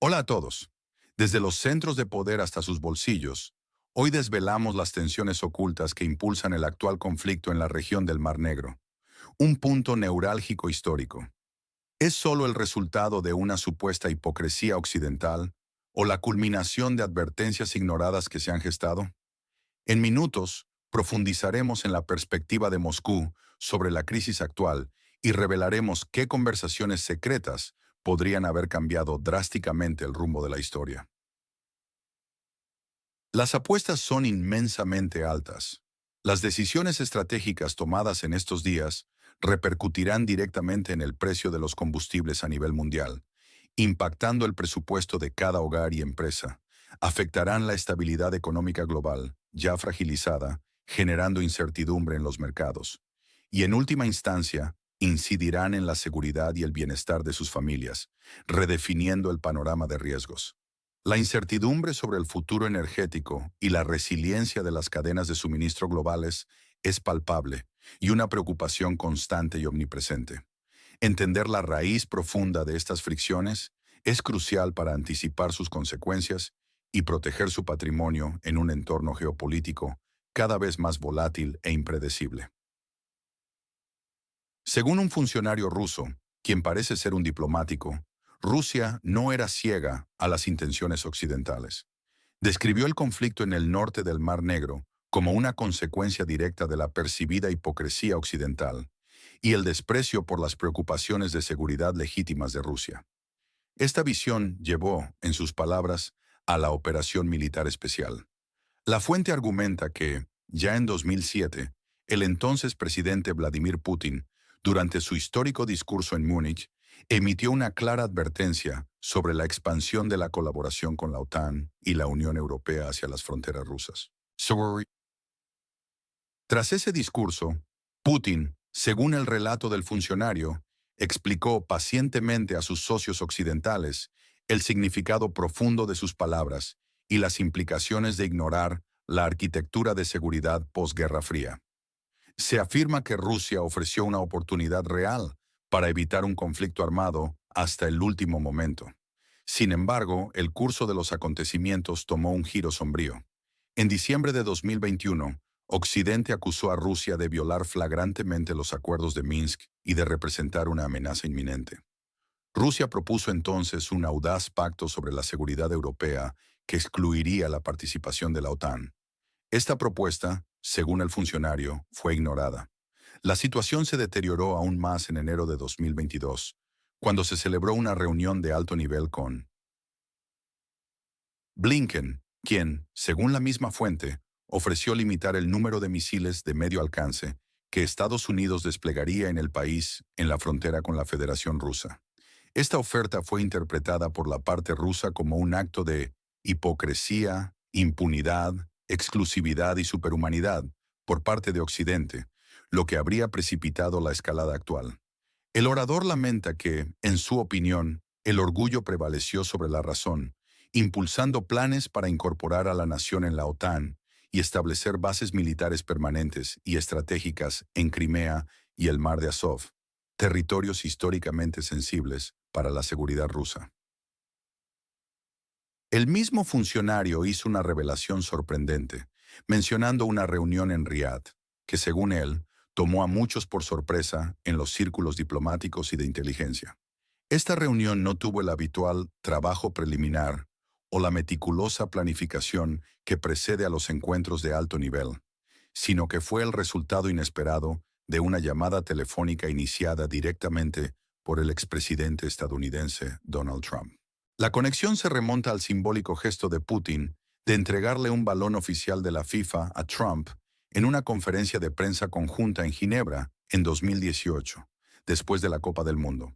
Hola a todos. Desde los centros de poder hasta sus bolsillos, hoy desvelamos las tensiones ocultas que impulsan el actual conflicto en la región del Mar Negro, un punto neurálgico histórico. ¿Es solo el resultado de una supuesta hipocresía occidental o la culminación de advertencias ignoradas que se han gestado? En minutos, profundizaremos en la perspectiva de Moscú sobre la crisis actual y revelaremos qué conversaciones secretas podrían haber cambiado drásticamente el rumbo de la historia. Las apuestas son inmensamente altas. Las decisiones estratégicas tomadas en estos días repercutirán directamente en el precio de los combustibles a nivel mundial, impactando el presupuesto de cada hogar y empresa. Afectarán la estabilidad económica global, ya fragilizada, generando incertidumbre en los mercados. Y en última instancia, incidirán en la seguridad y el bienestar de sus familias, redefiniendo el panorama de riesgos. La incertidumbre sobre el futuro energético y la resiliencia de las cadenas de suministro globales es palpable y una preocupación constante y omnipresente. Entender la raíz profunda de estas fricciones es crucial para anticipar sus consecuencias y proteger su patrimonio en un entorno geopolítico cada vez más volátil e impredecible. Según un funcionario ruso, quien parece ser un diplomático, Rusia no era ciega a las intenciones occidentales. Describió el conflicto en el norte del Mar Negro como una consecuencia directa de la percibida hipocresía occidental y el desprecio por las preocupaciones de seguridad legítimas de Rusia. Esta visión llevó, en sus palabras, a la operación militar especial. La fuente argumenta que, ya en 2007, el entonces presidente Vladimir Putin, durante su histórico discurso en Múnich, emitió una clara advertencia sobre la expansión de la colaboración con la OTAN y la Unión Europea hacia las fronteras rusas. Tras ese discurso, Putin, según el relato del funcionario, explicó pacientemente a sus socios occidentales el significado profundo de sus palabras y las implicaciones de ignorar la arquitectura de seguridad posguerra fría. Se afirma que Rusia ofreció una oportunidad real para evitar un conflicto armado hasta el último momento. Sin embargo, el curso de los acontecimientos tomó un giro sombrío. En diciembre de 2021, Occidente acusó a Rusia de violar flagrantemente los acuerdos de Minsk y de representar una amenaza inminente. Rusia propuso entonces un audaz pacto sobre la seguridad europea que excluiría la participación de la OTAN. Esta propuesta, según el funcionario, fue ignorada. La situación se deterioró aún más en enero de 2022, cuando se celebró una reunión de alto nivel con Blinken, quien, según la misma fuente, ofreció limitar el número de misiles de medio alcance que Estados Unidos desplegaría en el país en la frontera con la Federación Rusa. Esta oferta fue interpretada por la parte rusa como un acto de hipocresía, impunidad, exclusividad y superhumanidad por parte de Occidente, lo que habría precipitado la escalada actual. El orador lamenta que, en su opinión, el orgullo prevaleció sobre la razón, impulsando planes para incorporar a la nación en la OTAN y establecer bases militares permanentes y estratégicas en Crimea y el Mar de Azov, territorios históricamente sensibles para la seguridad rusa. El mismo funcionario hizo una revelación sorprendente, mencionando una reunión en Riad, que según él, tomó a muchos por sorpresa en los círculos diplomáticos y de inteligencia. Esta reunión no tuvo el habitual trabajo preliminar o la meticulosa planificación que precede a los encuentros de alto nivel, sino que fue el resultado inesperado de una llamada telefónica iniciada directamente por el expresidente estadounidense Donald Trump. La conexión se remonta al simbólico gesto de Putin de entregarle un balón oficial de la FIFA a Trump en una conferencia de prensa conjunta en Ginebra en 2018, después de la Copa del Mundo.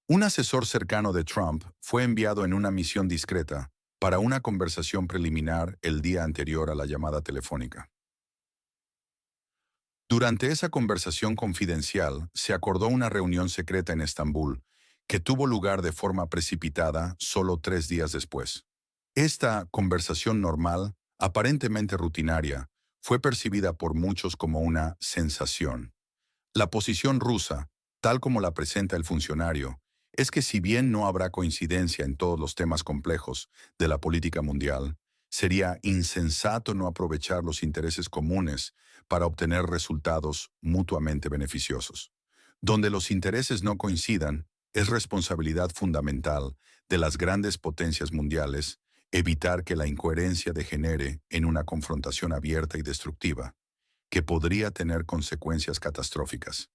Un asesor cercano de Trump fue enviado en una misión discreta para una conversación preliminar el día anterior a la llamada telefónica. Durante esa conversación confidencial, se acordó una reunión secreta en Estambul, que tuvo lugar de forma precipitada solo 3 días después. Esta conversación normal, aparentemente rutinaria, fue percibida por muchos como una sensación. La posición rusa, tal como la presenta el funcionario, es que si bien no habrá coincidencia en todos los temas complejos de la política mundial, sería insensato no aprovechar los intereses comunes para obtener resultados mutuamente beneficiosos. Donde los intereses no coincidan, es responsabilidad fundamental de las grandes potencias mundiales evitar que la incoherencia degenere en una confrontación abierta y destructiva, que podría tener consecuencias catastróficas.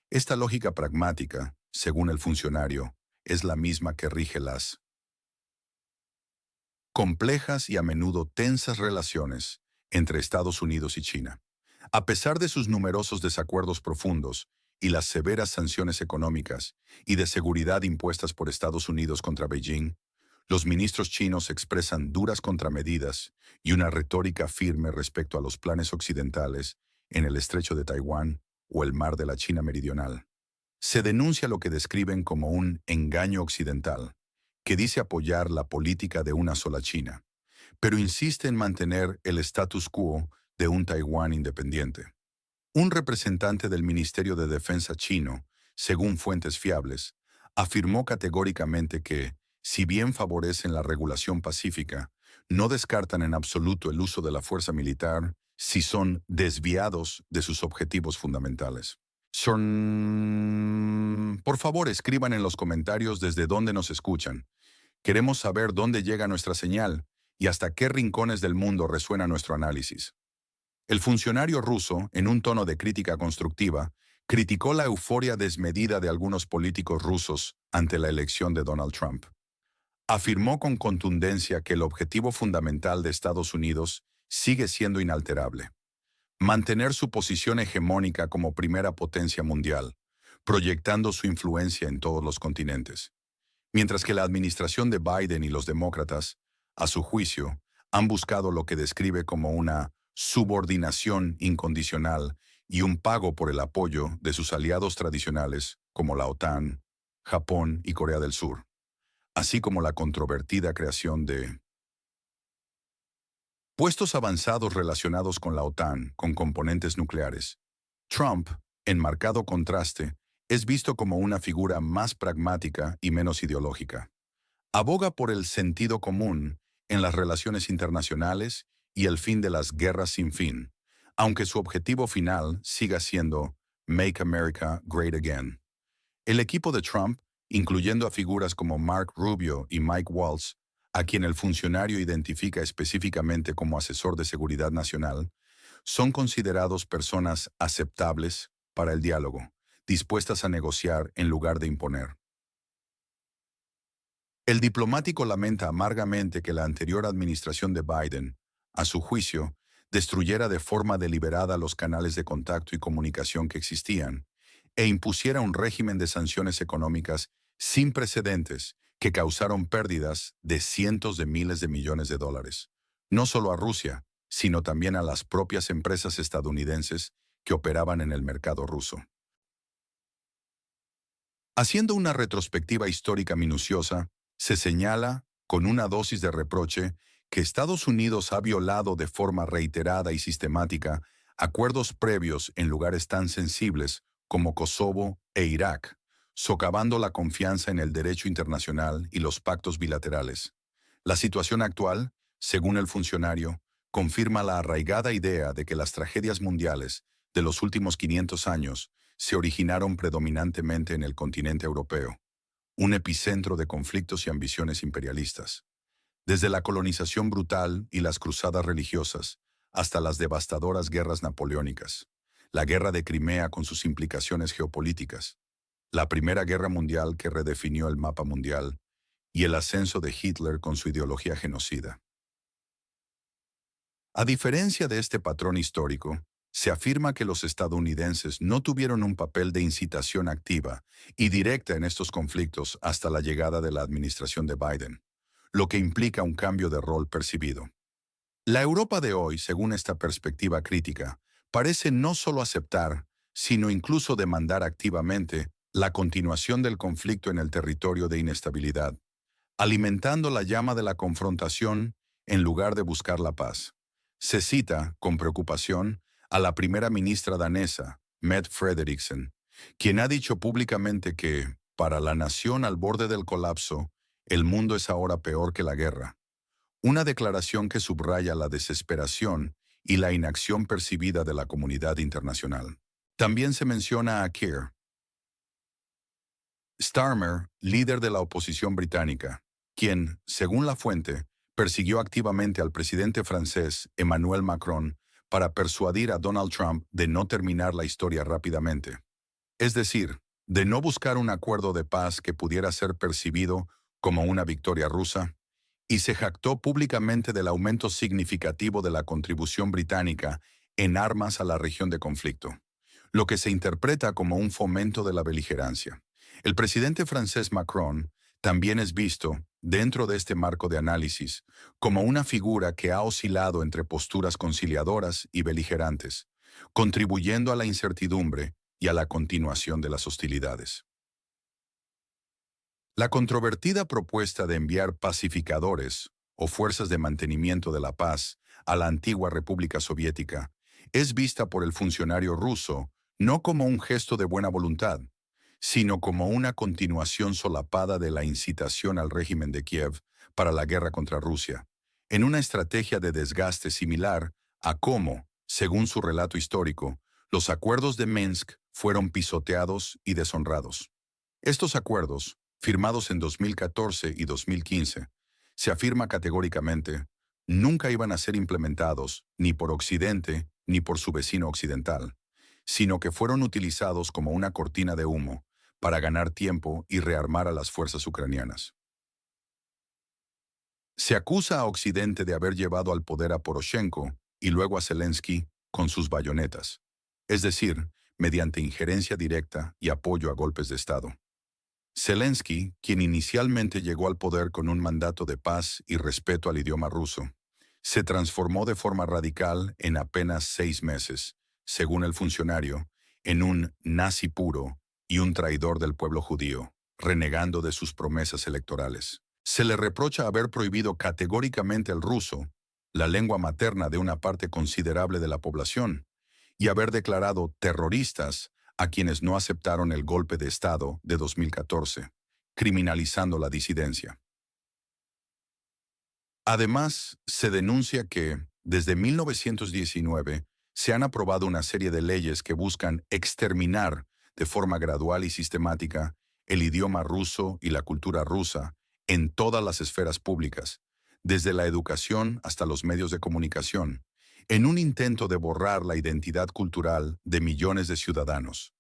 Esta lógica pragmática, según el funcionario, es la misma que rige las complejas y a menudo tensas relaciones entre Estados Unidos y China. A pesar de sus numerosos desacuerdos profundos y las severas sanciones económicas y de seguridad impuestas por Estados Unidos contra Beijing, los ministros chinos expresan duras contramedidas y una retórica firme respecto a los planes occidentales en el estrecho de Taiwán o el mar de la China Meridional. Se denuncia lo que describen como un engaño occidental, que dice apoyar la política de una sola China, pero insiste en mantener el status quo de un Taiwán independiente. Un representante del Ministerio de Defensa chino, según fuentes fiables, afirmó categóricamente que, si bien favorecen la regulación pacífica, no descartan en absoluto el uso de la fuerza militar si son desviados de sus objetivos fundamentales. Por favor, escriban en los comentarios desde dónde nos escuchan. Queremos saber dónde llega nuestra señal y hasta qué rincones del mundo resuena nuestro análisis. El funcionario ruso, en un tono de crítica constructiva, criticó la euforia desmedida de algunos políticos rusos ante la elección de Donald Trump. Afirmó con contundencia que el objetivo fundamental de Estados Unidos sigue siendo inalterable: mantener su posición hegemónica como primera potencia mundial, proyectando su influencia en todos los continentes. Mientras que la administración de Biden y los demócratas, a su juicio, han buscado lo que describe como una subordinación incondicional y un pago por el apoyo de sus aliados tradicionales como la OTAN, Japón y Corea del Sur, así como la controvertida creación de puestos avanzados relacionados con la OTAN con componentes nucleares. Trump, en marcado contraste, es visto como una figura más pragmática y menos ideológica. Aboga por el sentido común en las relaciones internacionales y el fin de las guerras sin fin, aunque su objetivo final siga siendo Make America Great Again. El equipo de Trump, incluyendo a figuras como Mark Rubio y Mike Waltz, a quien el funcionario identifica específicamente como asesor de seguridad nacional, son considerados personas aceptables para el diálogo, dispuestas a negociar en lugar de imponer. El diplomático lamenta amargamente que la anterior administración de Biden, a su juicio, destruyera de forma deliberada los canales de contacto y comunicación que existían e impusiera un régimen de sanciones económicas sin precedentes que causaron pérdidas de cientos de miles de millones de dólares, no solo a Rusia, sino también a las propias empresas estadounidenses que operaban en el mercado ruso. Haciendo una retrospectiva histórica minuciosa, se señala, con una dosis de reproche, que Estados Unidos ha violado de forma reiterada y sistemática acuerdos previos en lugares tan sensibles como Kosovo e Irak, socavando la confianza en el derecho internacional y los pactos bilaterales. La situación actual, según el funcionario, confirma la arraigada idea de que las tragedias mundiales de los últimos 500 años se originaron predominantemente en el continente europeo, un epicentro de conflictos y ambiciones imperialistas. Desde la colonización brutal y las cruzadas religiosas, hasta las devastadoras guerras napoleónicas, la guerra de Crimea con sus implicaciones geopolíticas, la Primera Guerra Mundial que redefinió el mapa mundial, y el ascenso de Hitler con su ideología genocida. A diferencia de este patrón histórico, se afirma que los estadounidenses no tuvieron un papel de incitación activa y directa en estos conflictos hasta la llegada de la administración de Biden, lo que implica un cambio de rol percibido. La Europa de hoy, según esta perspectiva crítica, parece no solo aceptar, sino incluso demandar activamente la continuación del conflicto en el territorio de inestabilidad, alimentando la llama de la confrontación en lugar de buscar la paz. Se cita, con preocupación, a la primera ministra danesa, Mette Frederiksen, quien ha dicho públicamente que Para la nación al borde del colapso, el mundo es ahora peor que la guerra. Una declaración que subraya la desesperación y la inacción percibida de la comunidad internacional. También se menciona a Keir Starmer, líder de la oposición británica, quien, según la fuente, persiguió activamente al presidente francés Emmanuel Macron para persuadir a Donald Trump de no terminar la historia rápidamente. Es decir, de no buscar un acuerdo de paz que pudiera ser percibido como una victoria rusa, y se jactó públicamente del aumento significativo de la contribución británica en armas a la región de conflicto, lo que se interpreta como un fomento de la beligerancia. El presidente francés Macron también es visto, dentro de este marco de análisis, como una figura que ha oscilado entre posturas conciliadoras y beligerantes, contribuyendo a la incertidumbre y a la continuación de las hostilidades. La controvertida propuesta de enviar pacificadores o fuerzas de mantenimiento de la paz a la antigua República Soviética es vista por el funcionario ruso no como un gesto de buena voluntad, sino como una continuación solapada de la incitación al régimen de Kiev para la guerra contra Rusia, en una estrategia de desgaste similar a cómo, según su relato histórico, los acuerdos de Minsk fueron pisoteados y deshonrados. Estos acuerdos, firmados en 2014 y 2015, se afirma categóricamente, nunca iban a ser implementados ni por Occidente ni por su vecino occidental, sino que fueron utilizados como una cortina de humo para ganar tiempo y rearmar a las fuerzas ucranianas. Se acusa a Occidente de haber llevado al poder a Poroshenko y luego a Zelensky con sus bayonetas, es decir, mediante injerencia directa y apoyo a golpes de Estado. Zelensky, quien inicialmente llegó al poder con un mandato de paz y respeto al idioma ruso, se transformó de forma radical en apenas 6 meses, según el funcionario, en un nazi puro y un traidor del pueblo judío, renegando de sus promesas electorales. Se le reprocha haber prohibido categóricamente el ruso, la lengua materna de una parte considerable de la población, y haber declarado terroristas a quienes no aceptaron el golpe de Estado de 2014, criminalizando la disidencia. Además, se denuncia que, desde 1919, se han aprobado una serie de leyes que buscan exterminar de forma gradual y sistemática el idioma ruso y la cultura rusa en todas las esferas públicas, desde la educación hasta los medios de comunicación, en un intento de borrar la identidad cultural de millones de ciudadanos.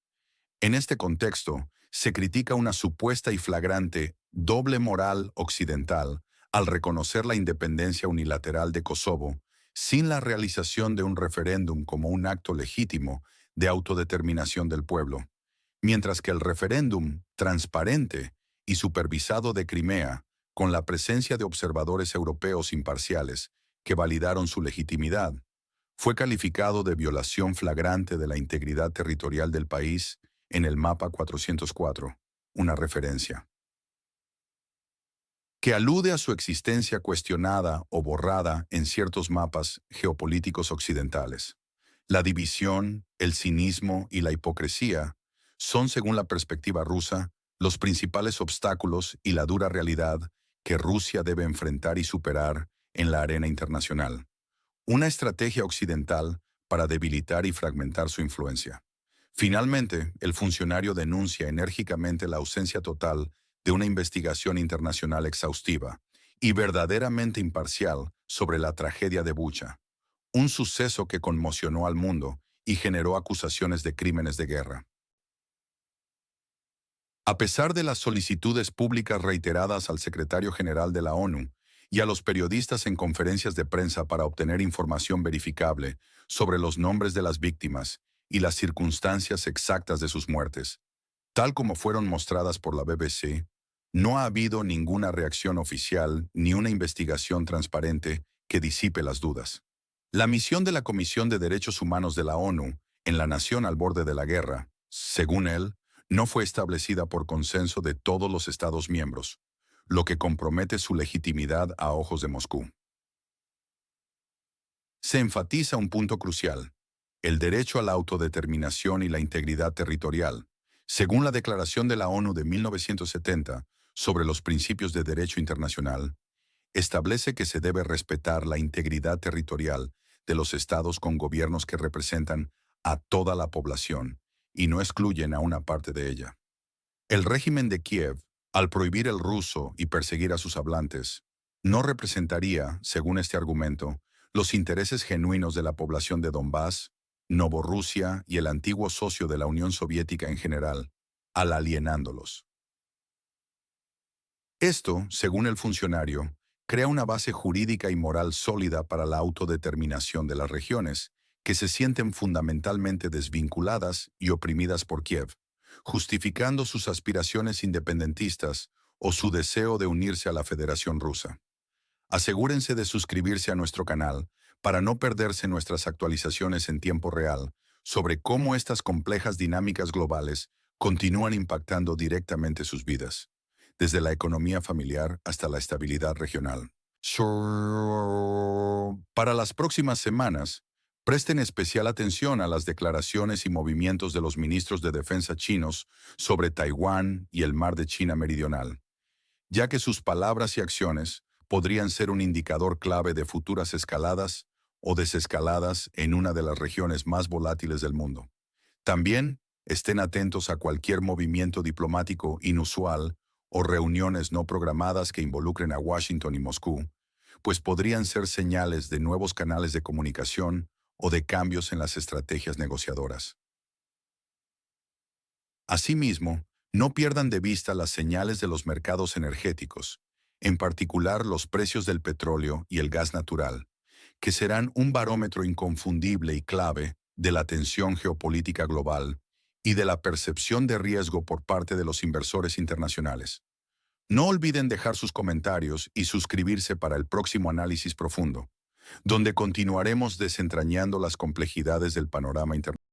En este contexto, se critica una supuesta y flagrante doble moral occidental al reconocer la independencia unilateral de Kosovo sin la realización de un referéndum como un acto legítimo de autodeterminación del pueblo, mientras que el referéndum transparente y supervisado de Crimea, con la presencia de observadores europeos imparciales que validaron su legitimidad, fue calificado de violación flagrante de la integridad territorial del país en el mapa 404, una referencia que alude a su existencia cuestionada o borrada en ciertos mapas geopolíticos occidentales. La división, el cinismo y la hipocresía son, según la perspectiva rusa, los principales obstáculos y la dura realidad que Rusia debe enfrentar y superar en la arena internacional. Una estrategia occidental para debilitar y fragmentar su influencia. Finalmente, el funcionario denuncia enérgicamente la ausencia total de una investigación internacional exhaustiva y verdaderamente imparcial sobre la tragedia de Bucha, un suceso que conmocionó al mundo y generó acusaciones de crímenes de guerra. A pesar de las solicitudes públicas reiteradas al secretario general de la ONU y a los periodistas en conferencias de prensa para obtener información verificable sobre los nombres de las víctimas y las circunstancias exactas de sus muertes, tal como fueron mostradas por la BBC, no ha habido ninguna reacción oficial ni una investigación transparente que disipe las dudas. La misión de la Comisión de Derechos Humanos de la ONU en la nación al borde de la guerra, según él, no fue establecida por consenso de todos los Estados miembros, lo que compromete su legitimidad a ojos de Moscú. Se enfatiza un punto crucial: el derecho a la autodeterminación y la integridad territorial, Según la Declaración de la ONU de 1970 sobre los principios de derecho internacional, establece que se debe respetar la integridad territorial de los estados con gobiernos que representan a toda la población y no excluyen a una parte de ella. El régimen de Kiev, al prohibir el ruso y perseguir a sus hablantes, no representaría, según este argumento, los intereses genuinos de la población de Donbass, Novorrusia y el antiguo socio de la Unión Soviética en general, al alienándolos. Esto, según el funcionario, crea una base jurídica y moral sólida para la autodeterminación de las regiones, que se sienten fundamentalmente desvinculadas y oprimidas por Kiev, justificando sus aspiraciones independentistas o su deseo de unirse a la Federación Rusa. Asegúrense de suscribirse a nuestro canal para no perderse nuestras actualizaciones en tiempo real sobre cómo estas complejas dinámicas globales continúan impactando directamente sus vidas, desde la economía familiar hasta la estabilidad regional. Para las próximas semanas, presten especial atención a las declaraciones y movimientos de los ministros de defensa chinos sobre Taiwán y el Mar de China Meridional, ya que sus palabras y acciones podrían ser un indicador clave de futuras escaladas o desescaladas en una de las regiones más volátiles del mundo. También estén atentos a cualquier movimiento diplomático inusual o reuniones no programadas que involucren a Washington y Moscú, pues podrían ser señales de nuevos canales de comunicación o de cambios en las estrategias negociadoras. Asimismo, no pierdan de vista las señales de los mercados energéticos, en particular los precios del petróleo y el gas natural, que serán un barómetro inconfundible y clave de la tensión geopolítica global y de la percepción de riesgo por parte de los inversores internacionales. No olviden dejar sus comentarios y suscribirse para el próximo análisis profundo, donde continuaremos desentrañando las complejidades del panorama internacional.